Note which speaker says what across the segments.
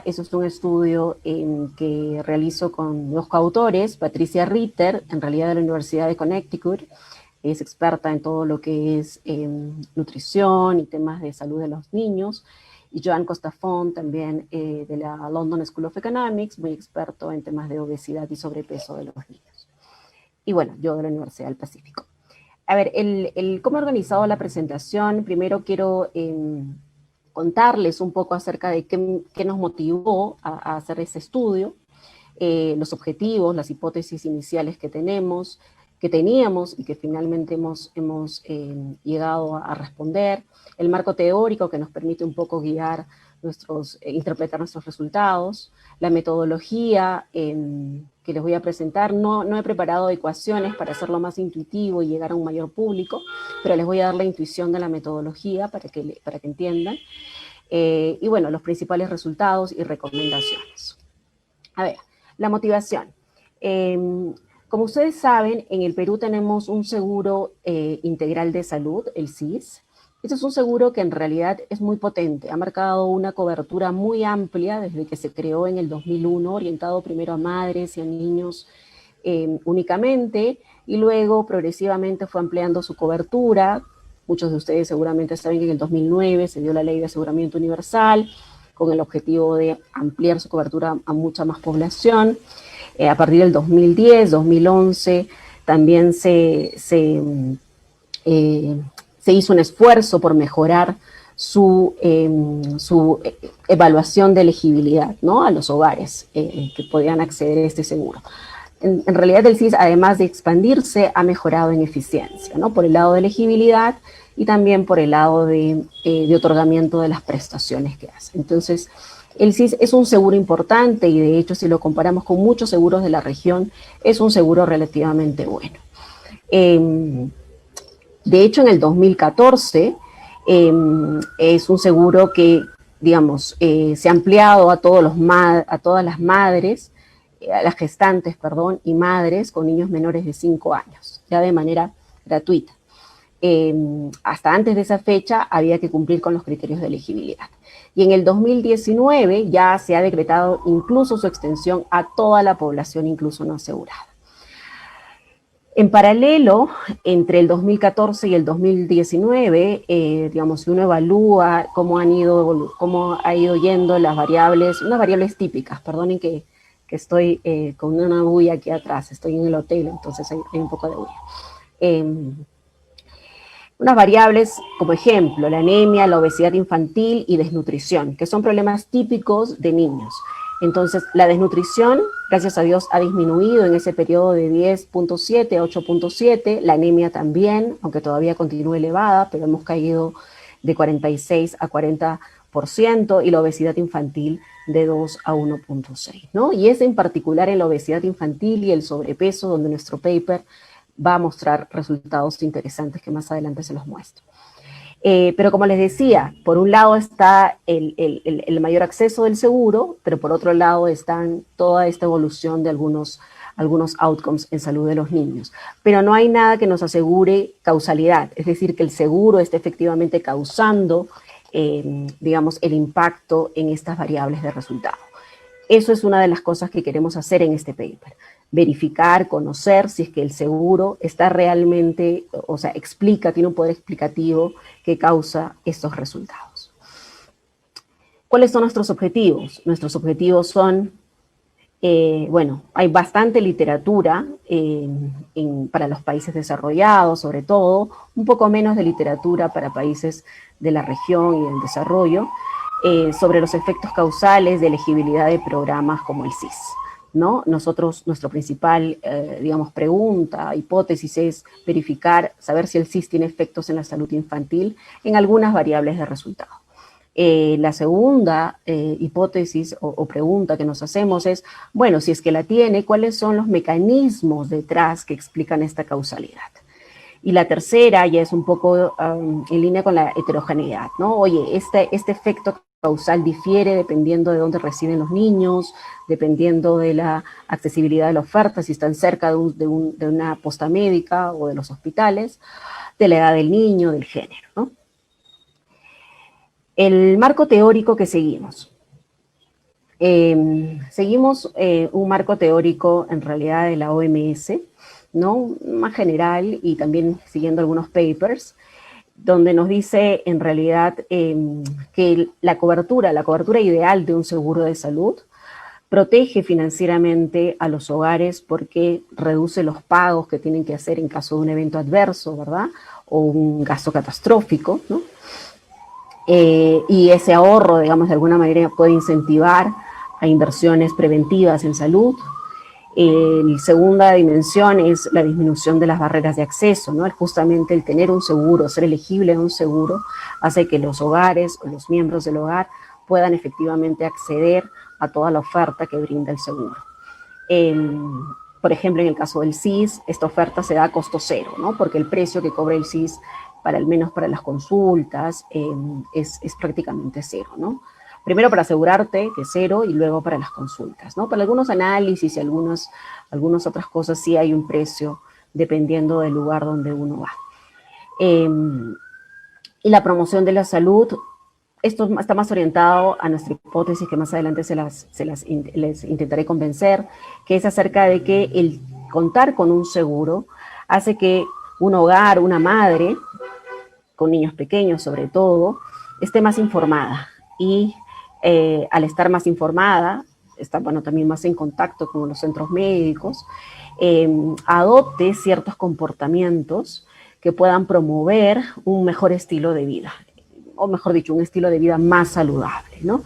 Speaker 1: Eso es un estudio que realizo con dos coautores, Patricia Ritter, en realidad de la Universidad de Connecticut, es experta en todo lo que es nutrición y temas de salud de los niños, y Joan Costafont, también de la London School of Economics, muy experto en temas de obesidad y sobrepeso de los niños. Y bueno, yo de la Universidad del Pacífico. A ver, cómo he organizado la presentación, primero quiero contarles un poco acerca de qué nos motivó a hacer este estudio, los objetivos, las hipótesis iniciales que teníamos y que finalmente hemos llegado a responder, el marco teórico que nos permite un poco guiar interpretar nuestros resultados, la metodología que les voy a presentar. No he preparado ecuaciones para hacerlo más intuitivo y llegar a un mayor público, pero les voy a dar la intuición de la metodología para que entiendan. Y bueno, los principales resultados y recomendaciones. A ver, la motivación. Como ustedes saben, en el Perú tenemos un seguro integral de salud, el SIS. Este es un seguro que en realidad es muy potente, ha marcado una cobertura muy amplia desde que se creó en el 2001, orientado primero a madres y a niños únicamente, y luego progresivamente fue ampliando su cobertura. Muchos de ustedes seguramente saben que en el 2009 se dio la Ley de Aseguramiento Universal, con el objetivo de ampliar su cobertura a mucha más población. A partir del 2010, 2011, también se hizo un esfuerzo por mejorar su evaluación de elegibilidad, ¿no?, a los hogares que podían acceder a este seguro. En realidad el SIS, además de expandirse, ha mejorado en eficiencia, ¿no?, por el lado de elegibilidad y también por el lado de otorgamiento de las prestaciones que hace. Entonces, el SIS es un seguro importante y de hecho, si lo comparamos con muchos seguros de la región, es un seguro relativamente bueno. De hecho, en el 2014 es un seguro que, digamos, se ha ampliado a todas las madres, a las gestantes, perdón, y madres con niños menores de 5 años, ya de manera gratuita. Hasta antes de esa fecha había que cumplir con los criterios de elegibilidad. Y en el 2019 ya se ha decretado incluso su extensión a toda la población, incluso no asegurada. En paralelo, entre el 2014 y el 2019, digamos, si uno evalúa cómo ha ido yendo las variables, unas variables típicas, perdonen que estoy con una bulla aquí atrás, estoy en el hotel, entonces hay un poco de bulla. Unas variables como ejemplo, la anemia, la obesidad infantil y desnutrición, que son problemas típicos de niños. Entonces, la desnutrición, gracias a Dios, ha disminuido en ese periodo de 10.7 a 8.7, la anemia también, aunque todavía continúa elevada, pero hemos caído de 46 a 40%, y la obesidad infantil de 2 a 1.6, ¿no? Y es en particular en la obesidad infantil y el sobrepeso donde nuestro paper va a mostrar resultados interesantes que más adelante se los muestro. Pero como les decía, por un lado está el mayor acceso del seguro, pero por otro lado está toda esta evolución de algunos outcomes en salud de los niños. Pero no hay nada que nos asegure causalidad, es decir, que el seguro esté efectivamente causando, digamos, el impacto en estas variables de resultado. Eso es una de las cosas que queremos hacer en este paper. Verificar, conocer si es que el seguro está realmente, o sea, tiene un poder explicativo que causa estos resultados. ¿Cuáles son nuestros objetivos? Nuestros objetivos son, bueno, hay bastante literatura para los países desarrollados, sobre todo, un poco menos de literatura para países de la región y del desarrollo, sobre los efectos causales de elegibilidad de programas como el SIS, ¿no? Nuestra principal, digamos, hipótesis es saber si el SIS tiene efectos en la salud infantil en algunas variables de resultado. La segunda hipótesis o pregunta que nos hacemos es, bueno, si es que la tiene, ¿cuáles son los mecanismos detrás que explican esta causalidad? Y la tercera ya es un poco en línea con la heterogeneidad, ¿no? Oye, este efecto causal difiere dependiendo de dónde residen los niños, dependiendo de la accesibilidad de la oferta, si están cerca de una posta médica o de los hospitales, de la edad del niño, del género, ¿no? El marco teórico que seguimos. Seguimos un marco teórico en realidad de la OMS, ¿no? Más general y también siguiendo algunos papers, donde nos dice en realidad que la cobertura ideal de un seguro de salud protege financieramente a los hogares porque reduce los pagos que tienen que hacer en caso de un evento adverso, ¿verdad? O un gasto catastrófico, ¿no? Y ese ahorro, digamos, de alguna manera puede incentivar a inversiones preventivas en salud. La segunda dimensión es la disminución de las barreras de acceso, ¿no? Justamente el tener un seguro, ser elegible a un seguro, hace que los hogares o los miembros del hogar puedan efectivamente acceder a toda la oferta que brinda el seguro. Por ejemplo, en el caso del SIS, esta oferta se da a costo cero, ¿no? Porque el precio que cobra el SIS, al menos para las consultas, es prácticamente cero, ¿no? Primero para asegurarte que es cero y luego para las consultas, ¿no? Para algunos análisis y algunas otras cosas sí hay un precio dependiendo del lugar donde uno va. Y la promoción de la salud, esto está más orientado a nuestra hipótesis que más adelante les intentaré convencer, que es acerca de que el contar con un seguro hace que un hogar, una madre, con niños pequeños sobre todo, esté más informada y al estar más informada, está bueno, también más en contacto con los centros médicos, adopte ciertos comportamientos que puedan promover un mejor estilo de vida, o mejor dicho, un estilo de vida más saludable, ¿no?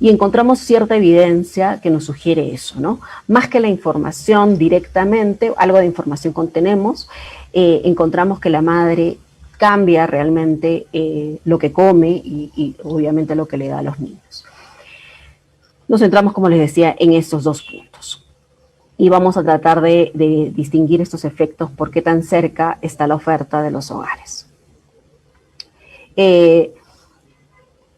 Speaker 1: Y encontramos cierta evidencia que nos sugiere eso, ¿no? Más que la información directamente, algo de información contenemos, encontramos que la madre cambia realmente lo que come y obviamente lo que le da a los niños. Nos centramos, como les decía, en estos dos puntos. Y vamos a tratar de distinguir estos efectos, por qué tan cerca está la oferta de los hogares.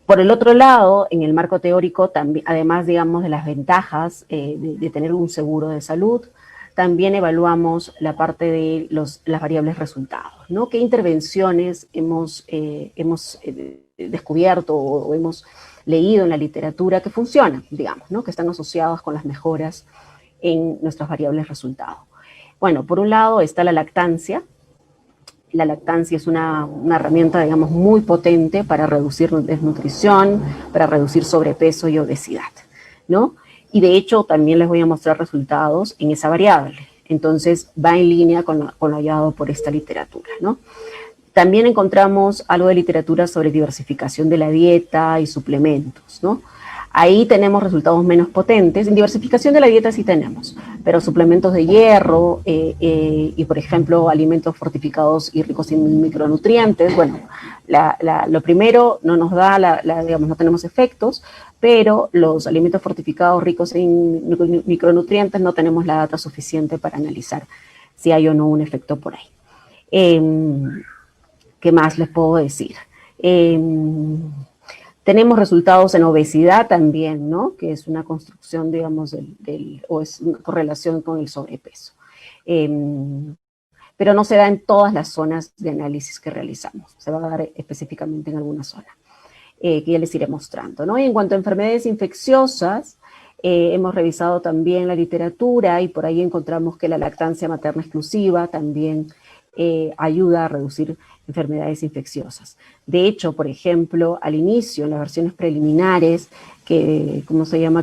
Speaker 1: Por el otro lado, en el marco teórico, también, además, digamos, de las ventajas de tener un seguro de salud, también evaluamos la parte de las variables resultados, ¿no? ¿Qué intervenciones hemos descubierto o hemos leído en la literatura que funcionan, digamos, ¿no? Que están asociadas con las mejoras en nuestras variables resultados? Bueno, por un lado está la lactancia. La lactancia es una herramienta, digamos, muy potente para reducir desnutrición, para reducir sobrepeso y obesidad, ¿no? Y de hecho también les voy a mostrar resultados en esa variable. Entonces va en línea con lo hallado por esta literatura, ¿no? También encontramos algo de literatura sobre diversificación de la dieta y suplementos, ¿no? Ahí tenemos resultados menos potentes. En diversificación de la dieta sí tenemos, pero suplementos de hierro y, por ejemplo, alimentos fortificados y ricos en micronutrientes, bueno, lo primero no nos da, digamos, no tenemos efectos, pero los alimentos fortificados ricos en micronutrientes no tenemos la data suficiente para analizar si hay o no un efecto por ahí. ¿Qué más les puedo decir? Tenemos resultados en obesidad también, ¿no? Que es una construcción, digamos, o es una correlación con el sobrepeso. Pero no se da en todas las zonas de análisis que realizamos. Se va a dar específicamente en alguna zona, que ya les iré mostrando, ¿no? Y en cuanto a enfermedades infecciosas, hemos revisado también la literatura y por ahí encontramos que la lactancia materna exclusiva también ayuda a reducir enfermedades infecciosas. De hecho, por ejemplo, al inicio, en las versiones preliminares, que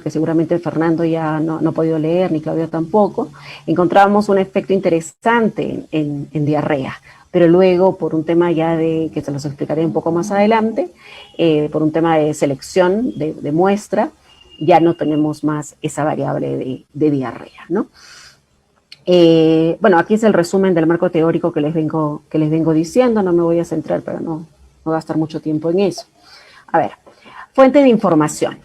Speaker 1: seguramente Fernando ya no ha podido leer, ni Claudia tampoco, encontrábamos un efecto interesante en diarrea, pero luego, por un tema ya que se los explicaré un poco más adelante, por un tema de selección de muestra, ya no tenemos más esa variable de diarrea, ¿no? Bueno, aquí es el resumen del marco teórico que les vengo diciendo, no me voy a centrar para no gastar mucho tiempo en eso. A ver, fuente de información.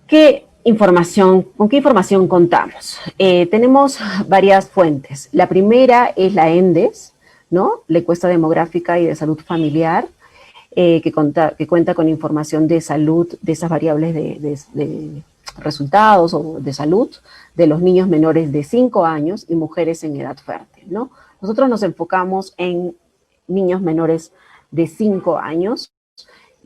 Speaker 1: ¿Con qué información contamos? Tenemos varias fuentes. La primera es la ENDES, ¿no? La encuesta demográfica y de salud familiar, que cuenta con información de salud, de esas variables de resultados o de salud de los niños menores de 5 años y mujeres en edad fértil, ¿no? Nosotros nos enfocamos en niños menores de 5 años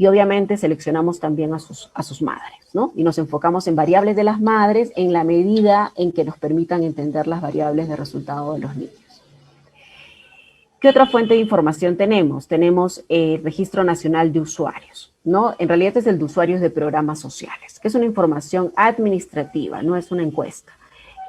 Speaker 1: y obviamente seleccionamos también a sus madres, ¿no? Y nos enfocamos en variables de las madres en la medida en que nos permitan entender las variables de resultado de los niños. ¿Qué otra fuente de información tenemos? Tenemos el Registro Nacional de Usuarios, ¿no? En realidad es el de usuarios de programas sociales, que es una información administrativa, no es una encuesta.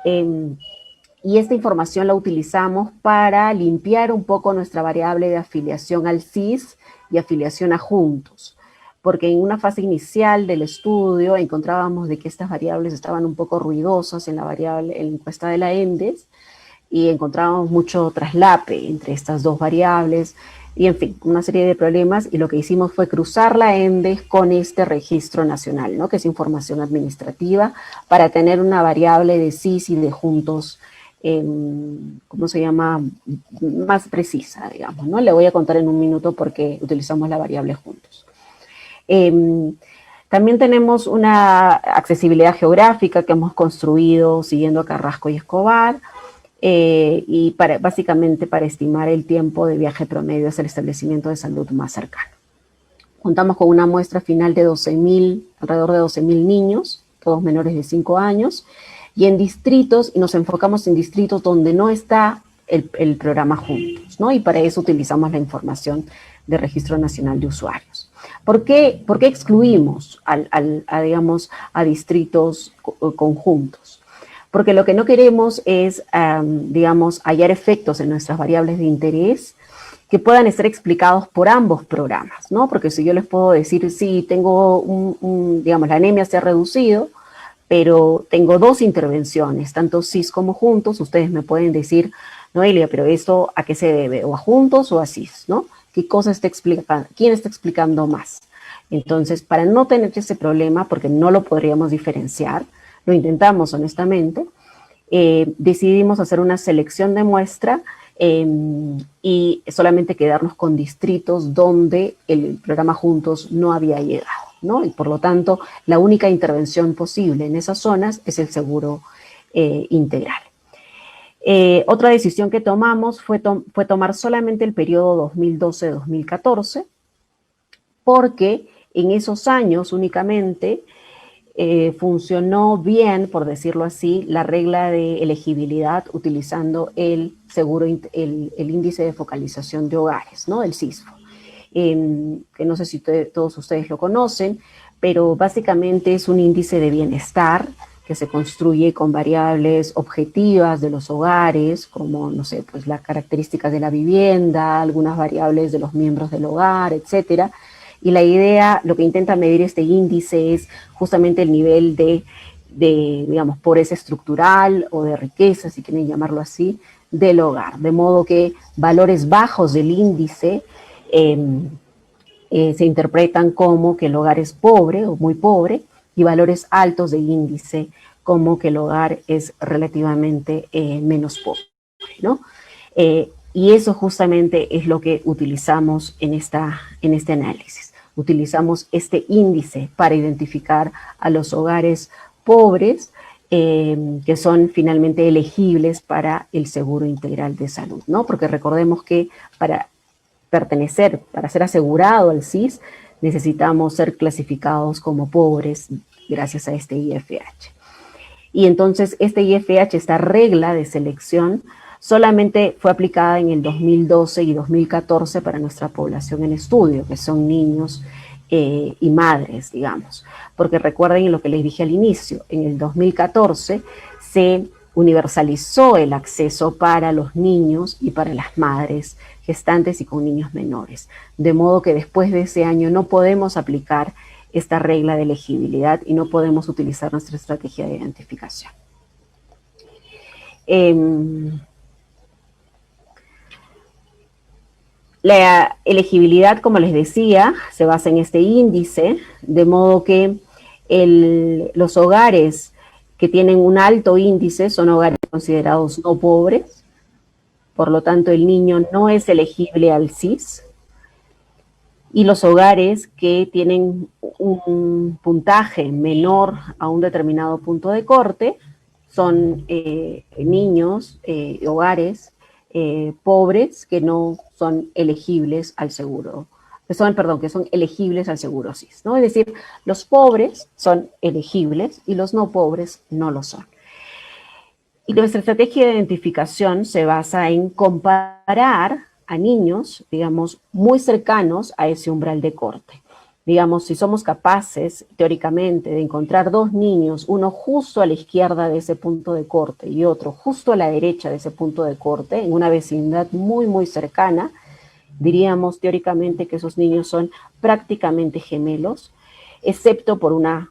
Speaker 1: Y esta información la utilizamos para limpiar un poco nuestra variable de afiliación al SIS y afiliación a Juntos, porque en una fase inicial del estudio encontrábamos de que estas variables estaban un poco ruidosas en la encuesta de la ENDES, y encontrábamos mucho traslape entre estas dos variables, y en fin, una serie de problemas, y lo que hicimos fue cruzar la ENDES con este registro nacional, ¿no? Que es información administrativa, para tener una variable de SIS y de Juntos, ¿cómo se llama?, más precisa, digamos, ¿no? Le voy a contar en un minuto por qué utilizamos la variable Juntos. También tenemos una accesibilidad geográfica que hemos construido siguiendo a Carrasco y Escobar, y básicamente para estimar el tiempo de viaje promedio hacia el establecimiento de salud más cercano. Contamos con una muestra final de alrededor de 12.000 niños, todos menores de 5 años, y en distritos, y nos enfocamos en distritos donde no está el programa Juntos, ¿no? Y para eso utilizamos la información del Registro Nacional de Usuarios. ¿Por qué excluimos digamos, a distritos conjuntos? Porque lo que no queremos es, digamos, hallar efectos en nuestras variables de interés que puedan estar explicados por ambos programas, ¿no? Porque si yo les puedo decir, sí, tengo digamos, la anemia se ha reducido, pero tengo 2 intervenciones, tanto SIS como Juntos, ustedes me pueden decir, Noelia, pero ¿esto a qué se debe? ¿O a Juntos o a SIS, no? ¿Qué cosa está explicando? ¿Quién está explicando más? Entonces, para no tener ese problema, porque no lo podríamos diferenciar, lo intentamos honestamente, decidimos hacer una selección de muestra y solamente quedarnos con distritos donde el programa Juntos no había llegado, ¿no? Y por lo tanto, la única intervención posible en esas zonas es el seguro integral. Otra decisión que tomamos fue tomar solamente el periodo 2012-2014, porque en esos años únicamente funcionó bien, por decirlo así, la regla de elegibilidad utilizando el índice de focalización de hogares, ¿no? El SISFO, que no sé si todos ustedes lo conocen, pero básicamente es un índice de bienestar que se construye con variables objetivas de los hogares, como, no sé, pues las características de la vivienda, algunas variables de los miembros del hogar, etcétera. Y la idea, lo que intenta medir este índice es justamente el nivel de digamos, pobreza estructural o de riqueza, si quieren llamarlo así, del hogar. De modo que valores bajos del índice se interpretan como que el hogar es pobre o muy pobre, y valores altos del índice como que el hogar es relativamente menos pobre, ¿no? Y eso justamente es lo que utilizamos en este análisis. Utilizamos este índice para identificar a los hogares pobres que son finalmente elegibles para el seguro integral de salud, ¿no? Porque recordemos que para ser asegurado al SIS, necesitamos ser clasificados como pobres gracias a este IFH. Y entonces este IFH, esta regla de selección, solamente fue aplicada en el 2012 y 2014 para nuestra población en estudio, que son niños y madres, digamos. Porque recuerden lo que les dije al inicio, en el 2014 se universalizó el acceso para los niños y para las madres gestantes y con niños menores. De modo que después de ese año no podemos aplicar esta regla de elegibilidad y no podemos utilizar nuestra estrategia de identificación. La elegibilidad, como les decía, se basa en este índice, de modo que los hogares que tienen un alto índice son hogares considerados no pobres, por lo tanto el niño no es elegible al SIS, y los hogares que tienen un puntaje menor a un determinado punto de corte son niños, hogares pobres que no son elegibles al seguro que son elegibles al seguro SIS, ¿no? Es decir, los pobres son elegibles y los no pobres no lo son. Y nuestra estrategia de identificación se basa en comparar a niños, digamos, muy cercanos a ese umbral de corte. Digamos, si somos capaces, teóricamente, de encontrar dos niños, uno justo a la izquierda de ese punto de corte y otro justo a la derecha de ese punto de corte, en una vecindad muy, muy cercana, diríamos teóricamente que esos niños son prácticamente gemelos, excepto por una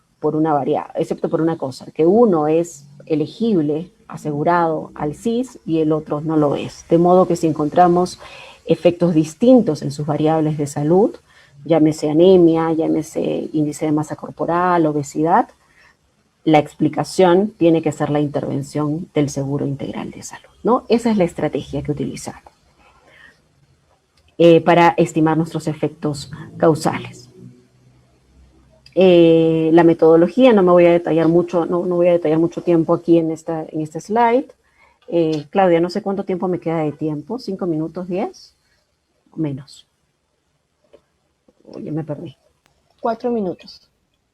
Speaker 1: cosa, que uno es elegible, asegurado al SIS y el otro no lo es. De modo que si encontramos efectos distintos en sus variables de salud, llámese anemia, llámese índice de masa corporal, obesidad, la explicación tiene que ser la intervención del seguro integral de salud, ¿no? Esa es la estrategia que utilizamos para estimar nuestros efectos causales. La metodología, no me voy a detallar mucho, no voy a detallar mucho tiempo aquí en este slide. Claudia, no sé cuánto tiempo me queda de tiempo, 5 minutos, 10 o menos. Oye, me perdí.
Speaker 2: 4 minutos.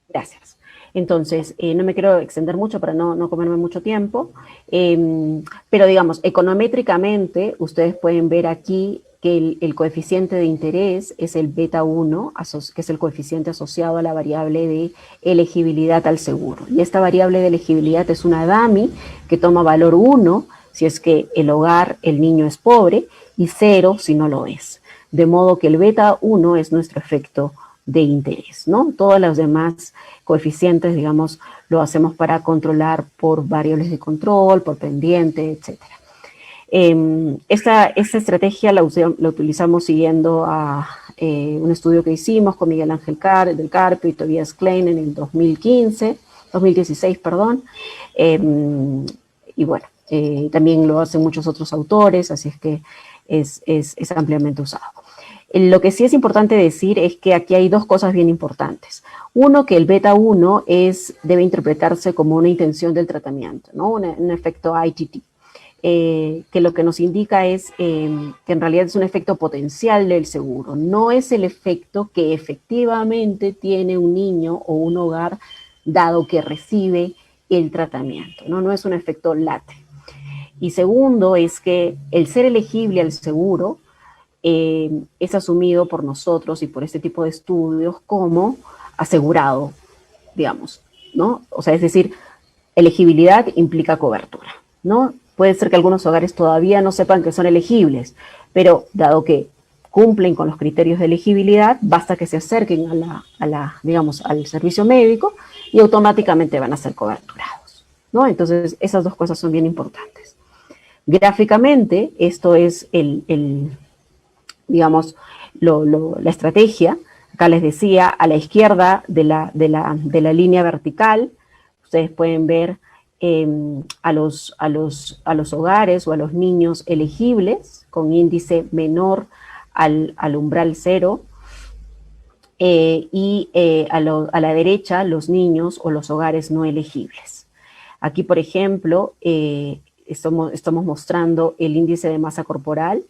Speaker 1: Gracias. Entonces, no me quiero extender mucho para no comerme mucho tiempo, pero digamos, econométricamente, ustedes pueden ver aquí que el coeficiente de interés es el beta 1, que es el coeficiente asociado a la variable de elegibilidad al seguro. Y esta variable de elegibilidad es una DAMI que toma valor 1 si es que el hogar, el niño es pobre, y 0 si no lo es. De modo que el beta 1 es nuestro efecto de interés, ¿no? Todos los demás coeficientes, digamos, lo hacemos para controlar por variables de control, por pendiente, etc. Esta estrategia la utilizamos siguiendo a un estudio que hicimos con Miguel Ángel del Carpio y Tobias Klein en el 2016, perdón. Y bueno, también lo hacen muchos otros autores, así es que es ampliamente usado. Lo que sí es importante decir es que aquí hay dos cosas bien importantes. Uno, que el beta 1 debe interpretarse como una intención del tratamiento, ¿no? Un efecto ITT, que lo que nos indica es que en realidad es un efecto potencial del seguro, no es el efecto que efectivamente tiene un niño o un hogar dado que recibe el tratamiento, ¿no? No es un efecto late. Y segundo es que el ser elegible al seguro es asumido por nosotros y por este tipo de estudios como asegurado, digamos, ¿no? O sea, es decir, elegibilidad implica cobertura, ¿no? Puede ser que algunos hogares todavía no sepan que son elegibles, pero dado que cumplen con los criterios de elegibilidad, basta que se acerquen digamos, al servicio médico y automáticamente van a ser coberturados, ¿no? Entonces, esas dos cosas son bien importantes. Gráficamente, esto es digamos, la estrategia. Acá les decía, a la izquierda de la línea vertical, ustedes pueden ver a los hogares o a los niños elegibles con índice menor al umbral 0, y a la derecha los niños o los hogares no elegibles. Aquí, por ejemplo, estamos mostrando el índice de masa corporal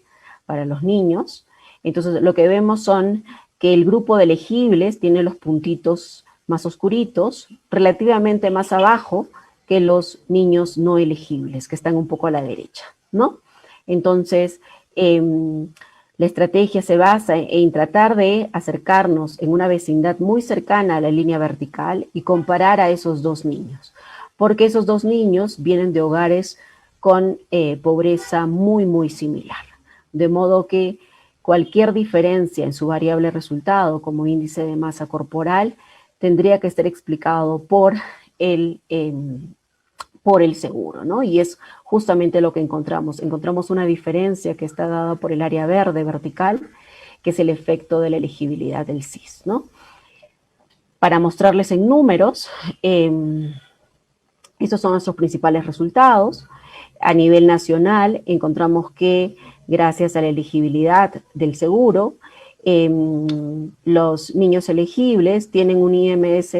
Speaker 1: para los niños. Entonces, lo que vemos son que el grupo de elegibles tiene los puntitos más oscuritos, relativamente más abajo que los niños no elegibles, que están un poco a la derecha, ¿no? Entonces, la estrategia se basa en tratar de acercarnos en una vecindad muy cercana a la línea vertical y comparar a esos dos niños, porque esos dos niños vienen de hogares con pobreza muy, muy similar. De modo que cualquier diferencia en su variable resultado, como índice de masa corporal, tendría que ser explicado por el seguro, ¿no? Y es justamente lo que encontramos. Encontramos una diferencia que está dada por el área verde vertical, que es el efecto de la elegibilidad del SIS, ¿no? Para mostrarles en números, estos son nuestros principales resultados. A nivel nacional, encontramos que gracias a la elegibilidad del seguro, los niños elegibles tienen un IMS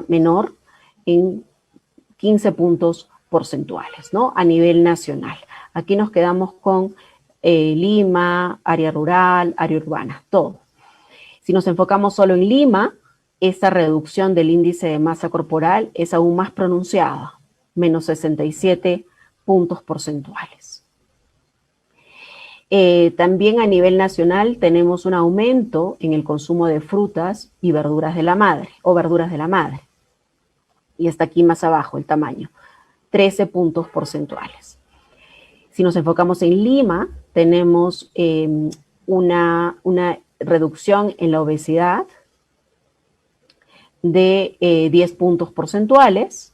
Speaker 1: menor en 15 puntos porcentuales, ¿no? A nivel nacional. Aquí nos quedamos con Lima, área rural, área urbana, todo. Si nos enfocamos solo en Lima, esta reducción del índice de masa corporal es aún más pronunciada, menos 67 puntos porcentuales. También a nivel nacional tenemos un aumento en el consumo de frutas y verduras de la madre, o verduras de la madre. Y está aquí más abajo el tamaño, 13 puntos porcentuales. Si nos enfocamos en Lima, tenemos una reducción en la obesidad de 10 puntos porcentuales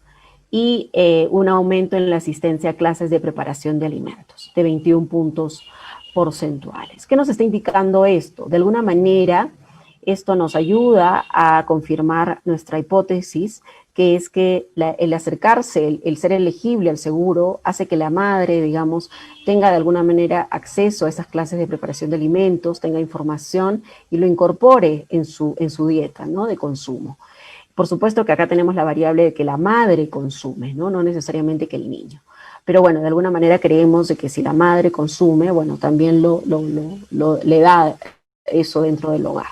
Speaker 1: y un aumento en la asistencia a clases de preparación de alimentos de 21 puntos porcentuales. ¿Qué nos está indicando esto? De alguna manera, esto nos ayuda a confirmar nuestra hipótesis, que es que el acercarse, el ser elegible al seguro, hace que la madre, digamos, tenga de alguna manera acceso a esas clases de preparación de alimentos, tenga información y lo incorpore en su dieta, ¿no?, de consumo. Por supuesto que acá tenemos la variable de que la madre consume, ¿no? No necesariamente que el niño. Pero bueno, de alguna manera creemos de que si la madre consume, bueno, también le da eso dentro del hogar.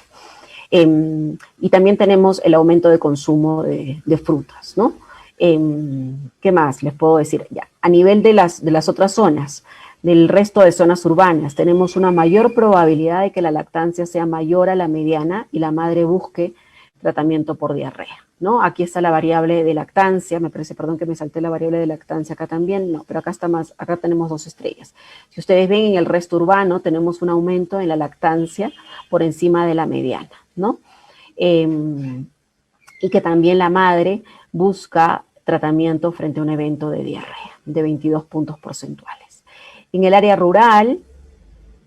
Speaker 1: Y también tenemos el aumento de consumo de frutas, ¿no? ¿Qué más les puedo decir? Ya, a nivel de las otras zonas, del resto de zonas urbanas, tenemos una mayor probabilidad de que la lactancia sea mayor a la mediana y la madre busque tratamiento por diarrea, ¿no? Aquí está la variable de lactancia, me parece, perdón que me salté la variable de lactancia acá también, no, pero acá está más, acá tenemos 2 estrellas. Si ustedes ven en el resto urbano, tenemos un aumento en la lactancia por encima de la mediana, ¿no? Y que también la madre busca tratamiento frente a un evento de diarrea, de 22 puntos porcentuales. En el área rural,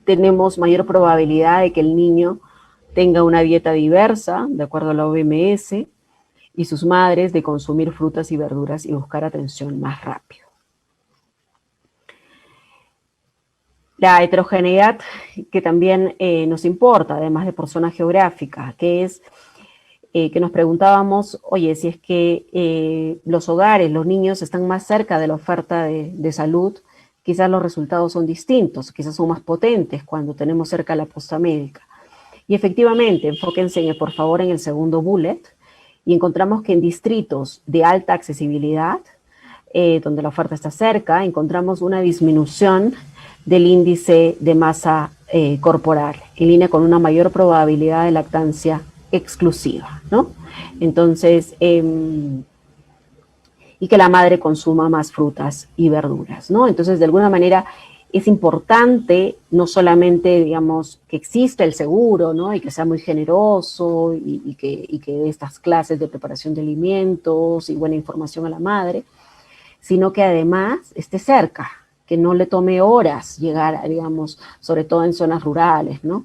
Speaker 1: tenemos mayor probabilidad de que el niño tenga una dieta diversa, de acuerdo a la OMS, y sus madres de consumir frutas y verduras y buscar atención más rápido. La heterogeneidad que también nos importa, además de por zona geográfica, que es que nos preguntábamos, oye, si es que los hogares, los niños están más cerca de la oferta de salud, quizás los resultados son distintos, quizás son más potentes cuando tenemos cerca la posta médica. Y efectivamente, enfóquense por favor en el segundo bullet, y encontramos que en distritos de alta accesibilidad, donde la oferta está cerca, encontramos una disminución del índice de masa corporal, en línea con una mayor probabilidad de lactancia exclusiva, ¿no? Entonces, y que la madre consuma más frutas y verduras, ¿no? Entonces, de alguna manera, es importante no solamente, digamos, que exista el seguro, ¿no? Y que sea muy generoso y que dé estas clases de preparación de alimentos y buena información a la madre, sino que además esté cerca, que no le tome horas llegar, digamos, sobre todo en zonas rurales, ¿no?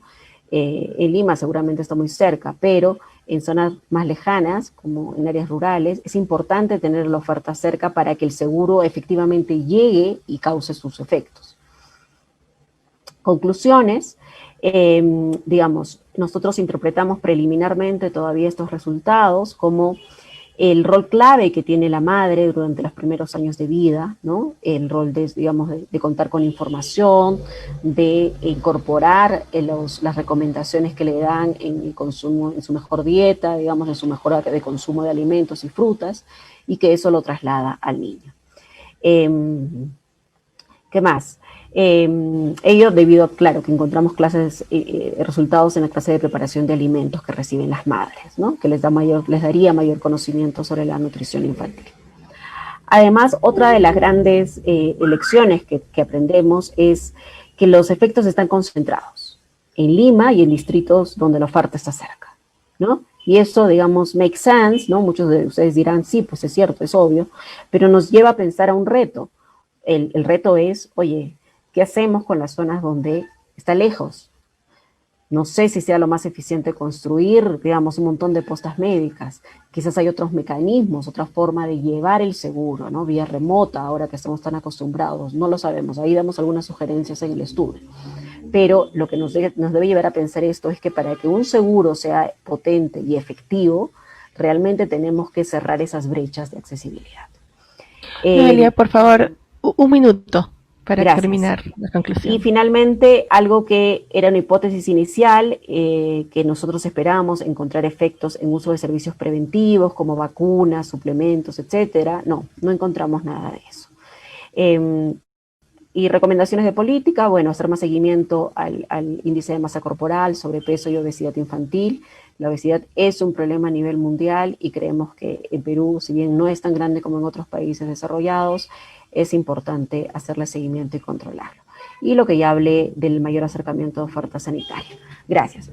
Speaker 1: En Lima seguramente está muy cerca, pero en zonas más lejanas, como en áreas rurales, es importante tener la oferta cerca para que el seguro efectivamente llegue y cause sus efectos. Conclusiones, digamos, nosotros interpretamos preliminarmente todavía estos resultados como el rol clave que tiene la madre durante los primeros años de vida, ¿no? El rol de, digamos, de contar con información, de incorporar las recomendaciones que le dan en el consumo, en su mejor dieta, digamos, en su mejora de consumo de alimentos y frutas, y que eso lo traslada al niño. ¿Qué más? Ello debido a, claro, que encontramos resultados en la clase de preparación de alimentos que reciben las madres, ¿no? Que les daría mayor conocimiento sobre la nutrición infantil. Además, otra de las grandes lecciones que aprendemos es que los efectos están concentrados en Lima y en distritos donde la oferta está cerca, ¿no? Y eso, digamos, make sense, ¿no? Muchos de ustedes dirán, sí, pues es cierto, es obvio, pero nos lleva a pensar a un reto. El reto es, oye, ¿qué hacemos con las zonas donde está lejos? No sé si sea lo más eficiente construir, digamos, un montón de postas médicas. Quizás hay otros mecanismos, otra forma de llevar el seguro, ¿no? Vía remota, ahora que estamos tan acostumbrados. No lo sabemos, ahí damos algunas sugerencias en el estudio. Pero lo que nos debe llevar a pensar esto es que para que un seguro sea potente y efectivo, realmente tenemos que cerrar esas brechas de accesibilidad.
Speaker 2: Noelia, por favor, un minuto.
Speaker 3: para
Speaker 1: Gracias.
Speaker 3: terminar la conclusión.
Speaker 1: Y finalmente, algo que era una hipótesis inicial, que nosotros esperábamos encontrar efectos en uso de servicios preventivos, como vacunas, suplementos, etcétera. No encontramos nada de eso. Y recomendaciones de política, bueno, hacer más seguimiento al índice de masa corporal, sobrepeso y obesidad infantil. La obesidad es un problema a nivel mundial y creemos que en Perú, si bien no es tan grande como en otros países desarrollados, es importante hacerle seguimiento y controlarlo. Y lo que ya hablé del mayor acercamiento de oferta sanitaria. Gracias.